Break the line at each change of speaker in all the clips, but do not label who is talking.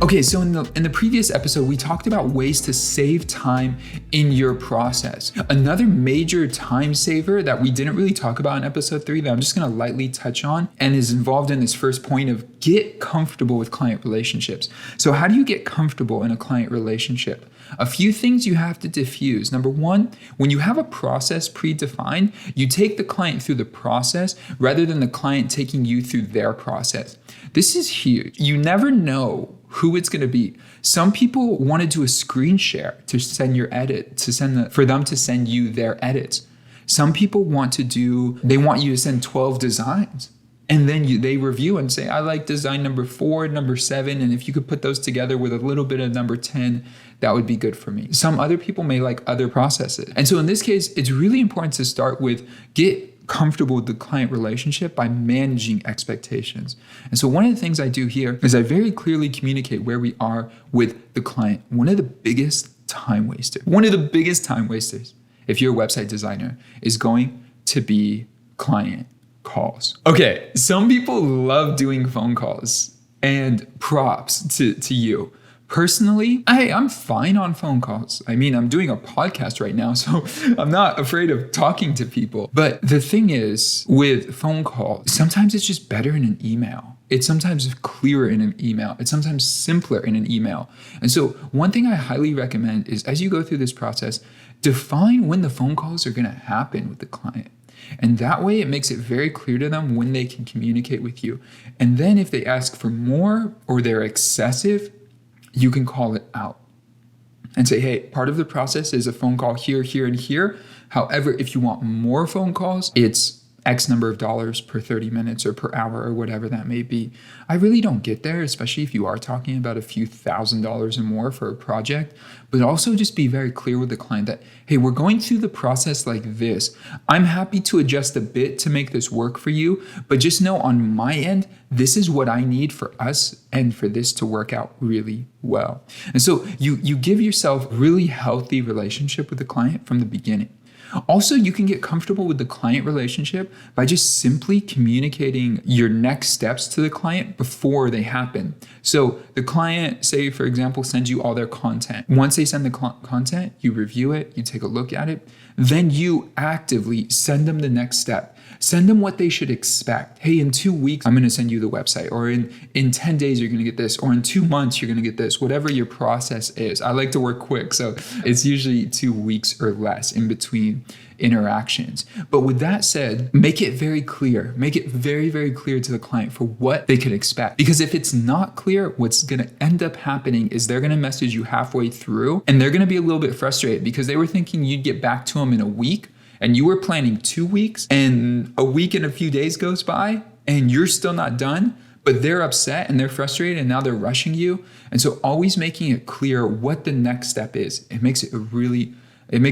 Okay, so in the previous episode, we talked about ways to save time in your process. Another major time saver that we didn't really talk about in episode 3 that I'm just gonna lightly touch on and is involved in this first point of get comfortable with client relationships. So how do you get comfortable in a client relationship? A few things you have to diffuse. Number one, when you have a process predefined, you take the client through the process rather than the client taking you through their process. This is huge. You never know who it's going to be. Some people want to do a screen share to send your edit, for them to send you their edits. Some people want you to send 12 designs. And then they review and say, I like design number 4, number 7. And if you could put those together with a little bit of number 10, that would be good for me. Some other people may like other processes. And so in this case, it's really important to start with get comfortable with the client relationship by managing expectations. And so one of the things I do here is I very clearly communicate where we are with the client. One of the biggest time wasters, if you're a website designer, is going to be client calls. Okay, some people love doing phone calls, and props to you. Personally, I'm fine on phone calls. I mean, I'm doing a podcast right now, so I'm not afraid of talking to people. But the thing is, with phone calls, sometimes it's just better in an email. It's sometimes clearer in an email. It's sometimes simpler in an email. And so one thing I highly recommend is as you go through this process, define when the phone calls are gonna happen with the client. And that way it makes it very clear to them when they can communicate with you. And then if they ask for more or they're excessive, you can call it out and say, hey, part of the process is a phone call here, here, and here. However, if you want more phone calls, it's X number of dollars per 30 minutes or per hour or whatever that may be. I really don't get there, especially if you are talking about a few $1,000s or more for a project, but also just be very clear with the client that, hey, we're going through the process like this. I'm happy to adjust a bit to make this work for you, but just know on my end, this is what I need for us and for this to work out really well. And so you give yourself a really healthy relationship with the client from the beginning. Also, you can get comfortable with the client relationship by just simply communicating your next steps to the client before they happen. So the client, say, for example, sends you all their content. Once they send the content, you review it, you take a look at it, then you actively send them the next step. Send them what they should expect. Hey, in 2 weeks, I'm going to send you the website, or in 10 days, you're going to get this, or in 2 months, you're going to get this, whatever your process is. I like to work quick, so it's usually 2 weeks or less in between interactions. But with that said, make it very clear. Make it very, very clear to the client for what they could expect. Because if it's not clear, what's going to end up happening is they're going to message you halfway through, and they're going to be a little bit frustrated because they were thinking you'd get back to them in a week, and you were planning 2 weeks, and a week and a few days goes by and you're still not done, but they're upset and they're frustrated and now they're rushing you. And so always making it clear what the next step is, it makes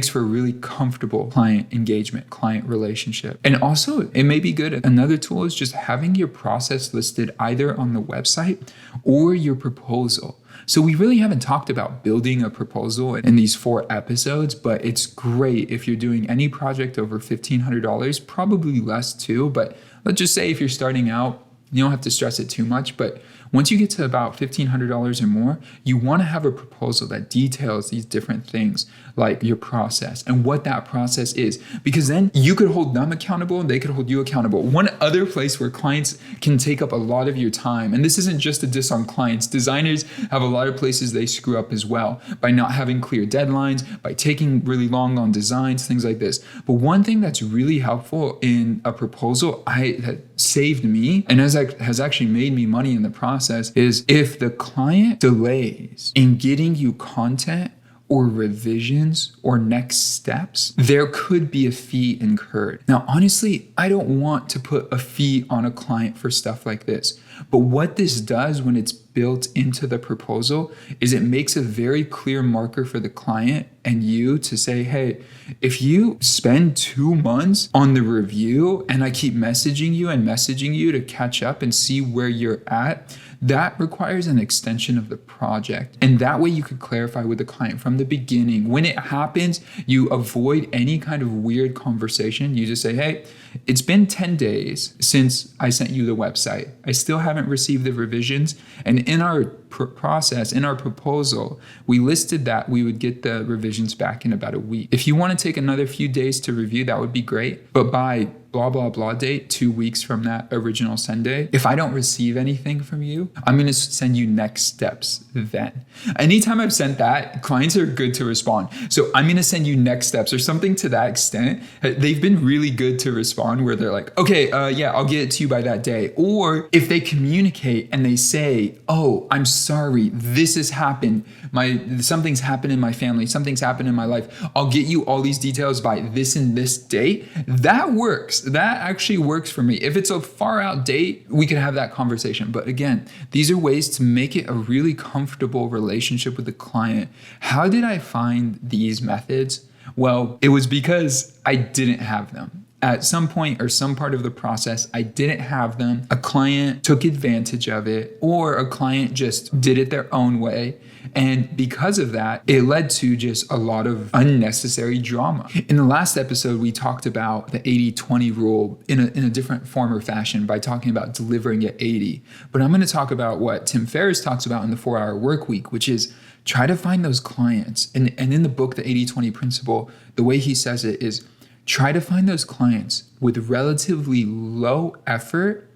for a really comfortable client engagement, client relationship. And also it may be good. Another tool is just having your process listed either on the website or your proposal. So we really haven't talked about building a proposal in these 4 episodes, but it's great if you're doing any project over $1,500, probably less too, but let's just say if you're starting out, you don't have to stress it too much, but once you get to about $1,500 or more, you want to have a proposal that details these different things like your process and what that process is, because then you could hold them accountable and they could hold you accountable. One other place where clients can take up a lot of your time, and this isn't just a diss on clients, designers have a lot of places they screw up as well by not having clear deadlines, by taking really long on designs, things like this. But one thing that's really helpful in a proposal that saved me and has actually made me money in the process is if the client delays in getting you content or revisions or next steps, there could be a fee incurred. Now, honestly, I don't want to put a fee on a client for stuff like this. But what this does when it's built into the proposal is it makes a very clear marker for the client and you to say, hey, if you spend 2 months on the review and I keep messaging you to catch up and see where you're at, that requires an extension of the project. And that way you could clarify with the client from the beginning. When it happens, you avoid any kind of weird conversation. You just say, hey, it's been 10 days since I sent you the website. I still haven't received the revisions. And in our process, in our proposal, we listed that we would get the revisions back in about a week. If you want to take another few days to review, that would be great. But by blah, blah, blah date, 2 weeks from that original send day, if I don't receive anything from you, I'm going to send you next steps then. Anytime I've sent that, clients are good to respond. So I'm going to send you next steps or something to that extent. They've been really good to respond where they're like, okay, yeah, I'll get it to you by that day. Or if they communicate and they say, oh, I'm sorry, this has happened. Something's happened in my family. Something's happened in my life. I'll get you all these details by this and this date. That works. That actually works for me. If it's a far out date, we could have that conversation. But again, these are ways to make it a really comfortable relationship with the client. How did I find these methods? Well, it was because I didn't have them. At some point or some part of the process, I didn't have them. A client took advantage of it, or a client just did it their own way. And because of that, it led to just a lot of unnecessary drama. In the last episode, we talked about the 80-20 rule in a different form or fashion by talking about delivering at 80. But I'm going to talk about what Tim Ferriss talks about in the 4-Hour Work Week, which is try to find those clients. And in the book, the 80-20 principle, the way he says it is, try to find those clients with relatively low effort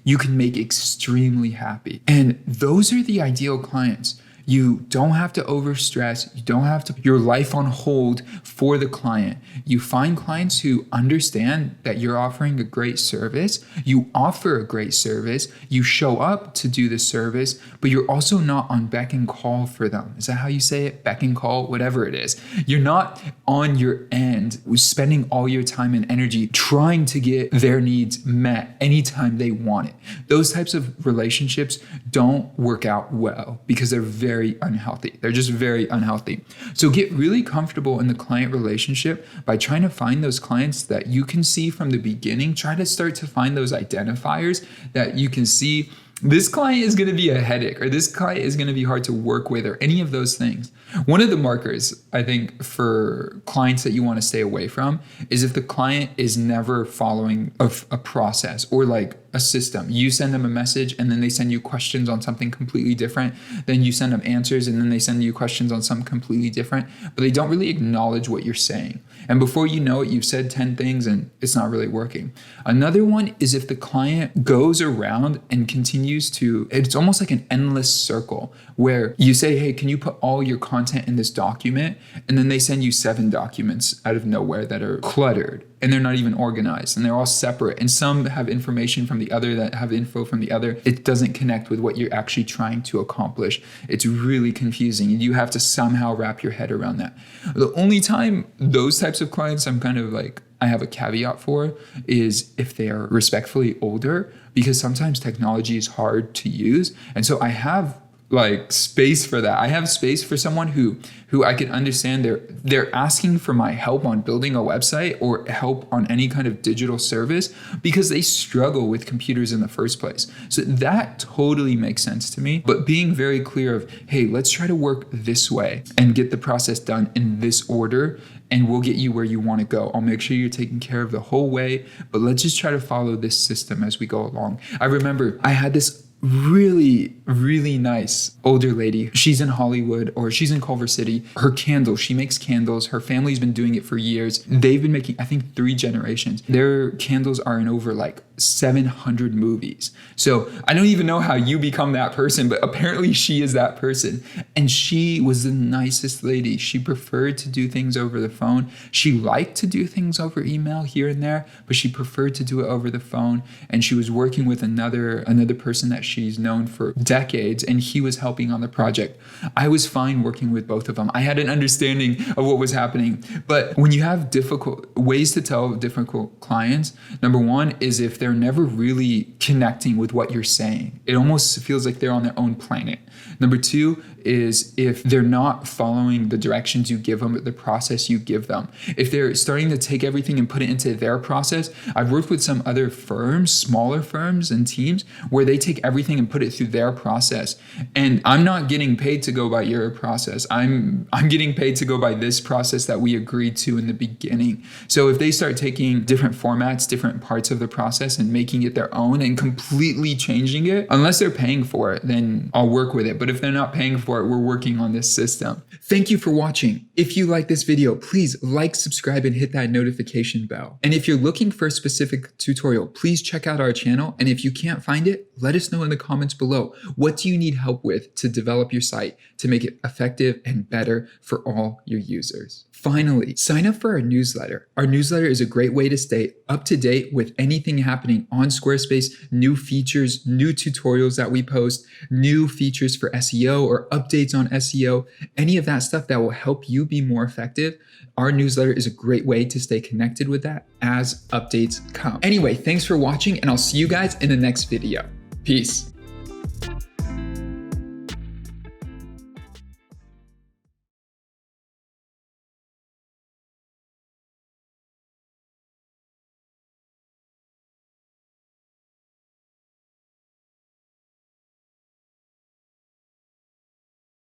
you can make extremely happy. And those are the ideal clients. You don't have to overstress. You don't have to put your life on hold for the client. You find clients who understand that you're offering a great service. You offer a great service. You show up to do the service, but you're also not on beck and call for them. Is that how you say it? Beck and call, whatever it is. You're not on your end spending all your time and energy trying to get their needs met anytime they want it. Those types of relationships don't work out well because they're very unhealthy. They're just very unhealthy. So get really comfortable in the client relationship by trying to find those clients that you can see from the beginning. Try to start to find those identifiers that you can see. This client is going to be a headache, or this client is going to be hard to work with, or any of those things. One of the markers, I think, for clients that you want to stay away from is if the client is never following a process or like a system. You send them a message and then they send you questions on something completely different. Then you send them answers and then they send you questions on something completely different, but they don't really acknowledge what you're saying. And before you know it, you've said 10 things and it's not really working. Another one is if the client goes around and continues to, it's almost like an endless circle where you say, hey, can you put all your content in this document? And then they send you 7 documents out of nowhere that are cluttered and they're not even organized and they're all separate. And some have information from the other that have info from the other. It doesn't connect with what you're actually trying to accomplish. It's really confusing and you have to somehow wrap your head around that. The only time those types of clients I'm kind of like, I have a caveat for is if they are respectfully older, because sometimes technology is hard to use. And so I have like space for that. I have space for someone who I can understand they're asking for my help on building a website or help on any kind of digital service because they struggle with computers in the first place. So that totally makes sense to me. But being very clear of, hey, let's try to work this way and get the process done in this order, and we'll get you where you want to go. I'll make sure you're taken care of the whole way, but let's just try to follow this system as we go along. I remember I had this really, really nice older lady. She's in Hollywood or she's in Culver City. Her candles, she makes candles. Her family's been doing it for years. They've been making, I think, 3 generations. Their candles are in over like 700 movies. So I don't even know how you become that person, but apparently she is that person. And she was the nicest lady. She preferred to do things over the phone. She liked to do things over email here and there, but she preferred to do it over the phone. And she was working with another person that she's known for decades, and he was helping on the project. I was fine working with both of them. I had an understanding of what was happening. But when you have difficult ways to tell difficult clients, number one is if they're they're never really connecting with what you're saying. It almost feels like they're on their own planet. Number two is if they're not following the directions you give them, the process you give them. If they're starting to take everything and put it into their process, I've worked with some other firms, smaller firms and teams, where they take everything and put it through their process. And I'm not getting paid to go by your process. I'm getting paid to go by this process that we agreed to in the beginning. So if they start taking different formats, different parts of the process and making it their own and completely changing it, unless they're paying for it, then I'll work with it. But if they're not paying for it, we're working on this system. Thank you for watching. If you like this video, please like, subscribe, and hit that notification bell. And if you're looking for a specific tutorial, please check out our channel. And if you can't find it, let us know in the comments below. What do you need help with to develop your site to make it effective and better for all your users? Finally, sign up for our newsletter. Our newsletter is a great way to stay up to date with anything happening on Squarespace, new features, new tutorials that we post, new features for SEO or updates on SEO, any of that stuff that will help you be more effective. Our newsletter is a great way to stay connected with that as updates come. Anyway, thanks for watching, and I'll see you guys in the next video. Peace.